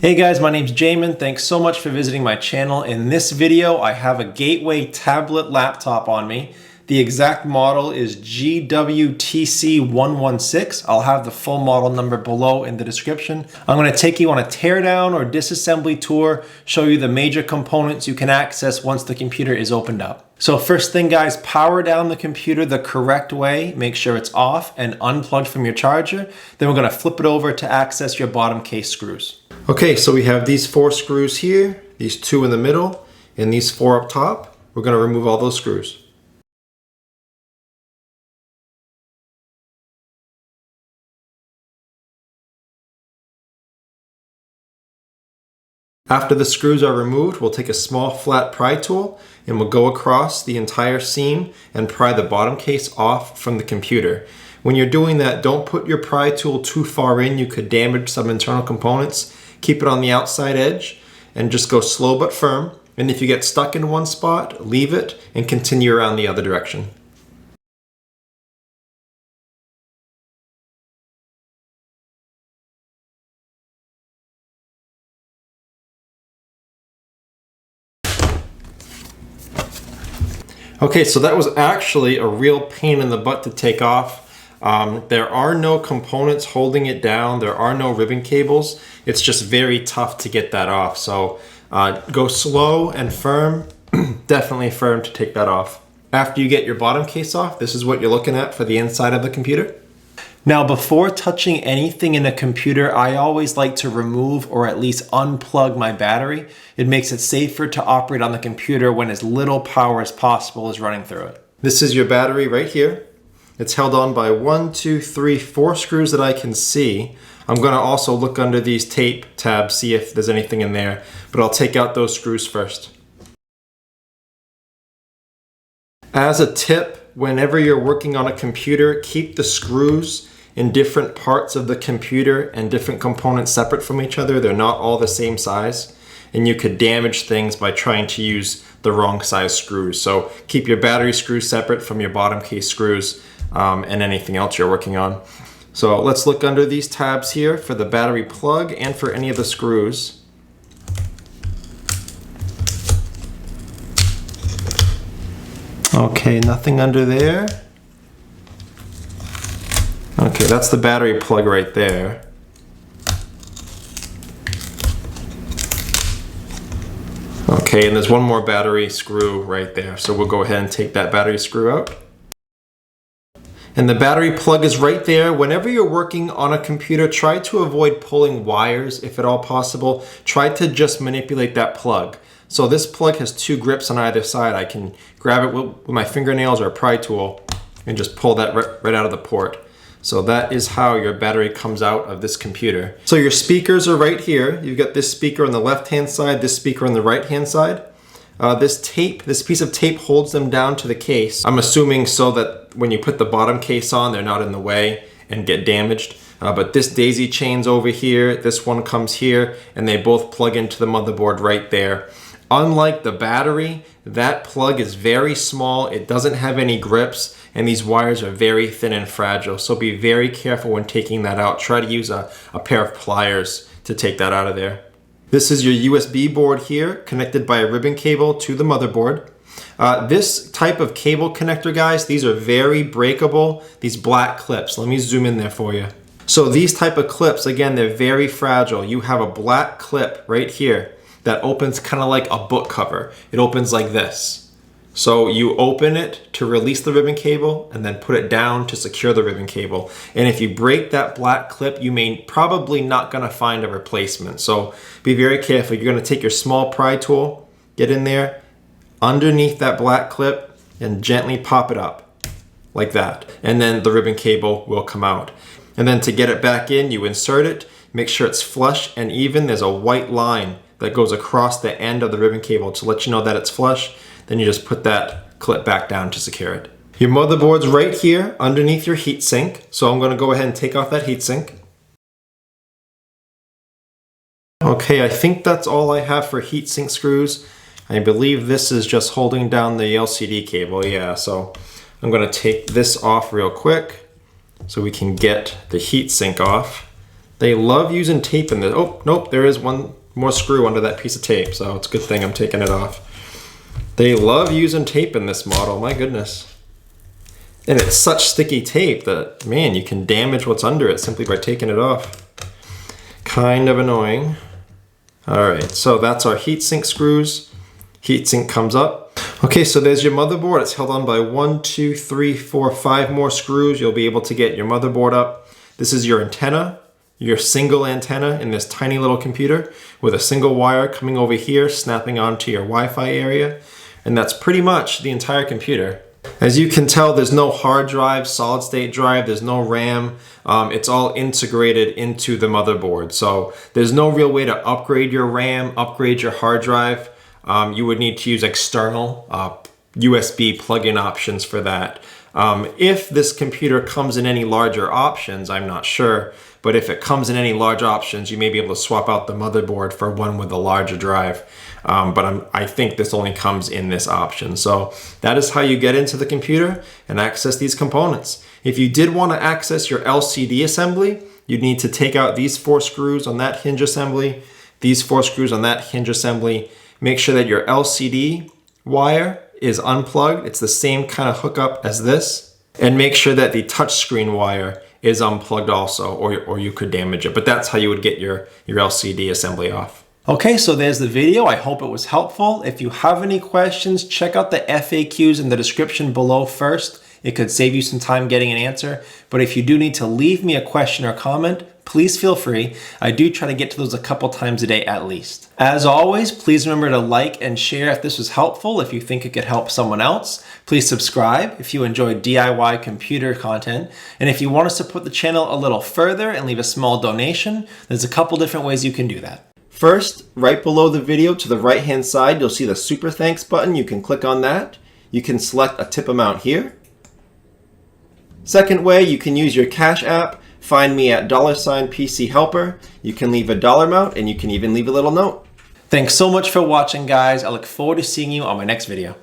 Hey guys, my name's Jamin. Thanks so much for visiting my channel. In this video, I have a Gateway tablet laptop on me. The exact model is GWTC116. I'll have the full model number below in the description. I'm going to take you on a teardown or disassembly tour, show you the major components you can access once the computer is opened up. So first thing guys, power down the computer the correct way. Make sure it's off and unplugged from your charger. Then we're going to flip it over to access your bottom case screws. Okay, so we have these 4 screws here, these 2 in the middle, and these 4 up top. We're going to remove all those screws. After the screws are removed, we'll take a small flat pry tool and we'll go across the entire seam and pry the bottom case off from the computer. When you're doing that, don't put your pry tool too far in. You could damage some internal components. Keep it on the outside edge and just go slow but firm. And if you get stuck in one spot, leave it and continue around the other direction. Okay, so that was actually a real pain in the butt to take off. There are no components holding it down. There are no ribbon cables. It's just very tough to get that off. So go slow and firm, definitely firm to take that off. After you get your bottom case off, this is what you're looking at for the inside of the computer. Now, before touching anything in a computer, I always like to remove or at least unplug my battery. It makes it safer to operate on the computer when as little power as possible is running through it. This is your battery right here. It's held on by 1, 2, 3, 4 screws that I can see. I'm going to also look under these tape tabs, see if there's anything in there, but I'll take out those screws first. As a tip, whenever you're working on a computer, keep the screws in different parts of the computer and different components separate from each other. They're not all the same size, and you could damage things by trying to use the wrong size screws. So keep your battery screws separate from your bottom case screws and anything else you're working on. So let's look under these tabs here for the battery plug and for any of the screws. Okay, nothing under there. Okay, that's the battery plug right there. Okay, and there's one more battery screw right there. So we'll go ahead and take that battery screw out. And the battery plug is right there. Whenever you're working on a computer, try to avoid pulling wires if at all possible. Try to just manipulate that plug. So this plug has 2 grips on either side. I can grab it with my fingernails or a pry tool and just pull that right out of the port. So that is how your battery comes out of this computer. So your speakers are right here. You've got this speaker on the left-hand side, this speaker on the right-hand side. This piece of tape holds them down to the case. I'm assuming so that when you put the bottom case on, they're not in the way and get damaged. But this daisy chain's over here, this one comes here, and they both plug into the motherboard right there. Unlike the battery, that plug is very small, it doesn't have any grips, and these wires are very thin and fragile. So be very careful when taking that out. Try to use a pair of pliers to take that out of there. This is your USB board here, connected by a ribbon cable to the motherboard. This type of cable connector, guys, these are very breakable, these black clips. Let me zoom in there for you. So these type of clips, again, they're very fragile. You have a black clip right here that opens kind of like a book cover. It opens like this. So you open it to release the ribbon cable and then put it down to secure the ribbon cable. And if you break that black clip, you may probably not gonna find a replacement. So be very careful. You're gonna take your small pry tool, get in there, underneath that black clip and gently pop it up like that. And then the ribbon cable will come out. And then to get it back in, you insert it, make sure it's flush and even. There's a white line that goes across the end of the ribbon cable to let you know that it's flush. Then you just put that clip back down to secure it. Your motherboard's right here underneath your heatsink. So I'm going to go ahead and take off that heatsink. Okay, I think that's all I have for heatsink screws. I believe this is just holding down the LCD cable. Yeah, so I'm going to take this off real quick so we can get the heatsink off. They love using tape in this. Oh, nope, there is one more screw under that piece of tape, so it's a good thing I'm taking it off. They love using tape in this model, my goodness. And it's such sticky tape that, man, you can damage what's under it simply by taking it off. Kind of annoying. All right, so that's our heatsink screws. Heatsink comes up. Okay, so there's your motherboard. It's held on by 1, 2, 3, 4, 5 more screws. You'll be able to get your motherboard up. This is your antenna. Your single antenna in this tiny little computer with a single wire coming over here, snapping onto your Wi-Fi area. And that's pretty much the entire computer. As you can tell, there's no hard drive, solid state drive, there's no RAM. It's all integrated into the motherboard. So there's no real way to upgrade your RAM, upgrade your hard drive. You would need to use external USB plug-in options for that. If this computer comes in any larger options, I'm not sure, but if it comes in any large options, you may be able to swap out the motherboard for one with a larger drive. But I think this only comes in this option. So that is how you get into the computer and access these components. If you did want to access your LCD assembly, you'd need to take out these 4 screws on that hinge assembly, these 4 screws on that hinge assembly. Make sure that your LCD wire is unplugged. It's the same kind of hookup as this. And make sure that the touchscreen wire is unplugged also, or you could damage it. But that's how you would get your LCD assembly off. Okay, so there's the video. I hope it was helpful. If you have any questions, check out the FAQs in the description below first. It could save you some time getting an answer. But if you do need to leave me a question or comment, please feel free. I do try to get to those a couple times a day at least. As always, please remember to like and share if this was helpful, if you think it could help someone else. Please subscribe if you enjoy DIY computer content. And if you want to support the channel a little further and leave a small donation, there's a couple different ways you can do that. First, right below the video to the right-hand side, you'll see the Super Thanks button. You can click on that. You can select a tip amount here. Second way, you can use your Cash App. Find me at $PC Helper. You can leave a dollar amount and you can even leave a little note. Thanks so much for watching, guys. I look forward to seeing you on my next video.